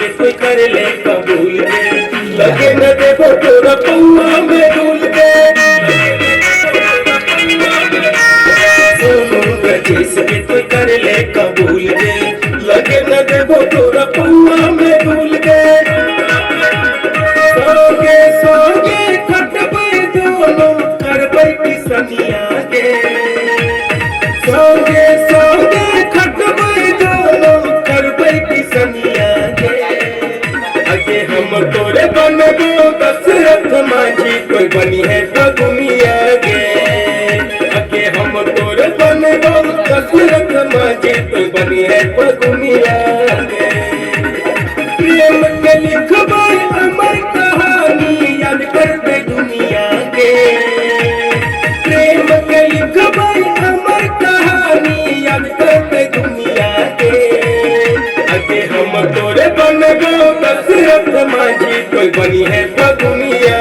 के कोई कर ले कबूल के, लगे न देबो तोरा पौआ में डूल के। सोनू ब्रजेश के कोई कर ले कबूल के, लगे न देबो तोरा पौआ में डूल के। सोगे सोगे खटबै दोनों करबै किसनिया के, सोगे सोगे खटबै दोनों करबै किसनिया के। आगे हम तोरे बनबो दशरथ माझी, कोई बनी है बगुनिया गे। आगे हम तोरे बनबो दशरथ माझी, कोई बनी है बगुनिया गे। प्रेम के लिखबै अमर कहानी, याद करबै दुनिया के। प्रेम के लिखबै अमर कहानी, याद करबै दुनिया के। आगे हम तोरे बनबो दशरथ माझी, कोई बनी है बगुनिया।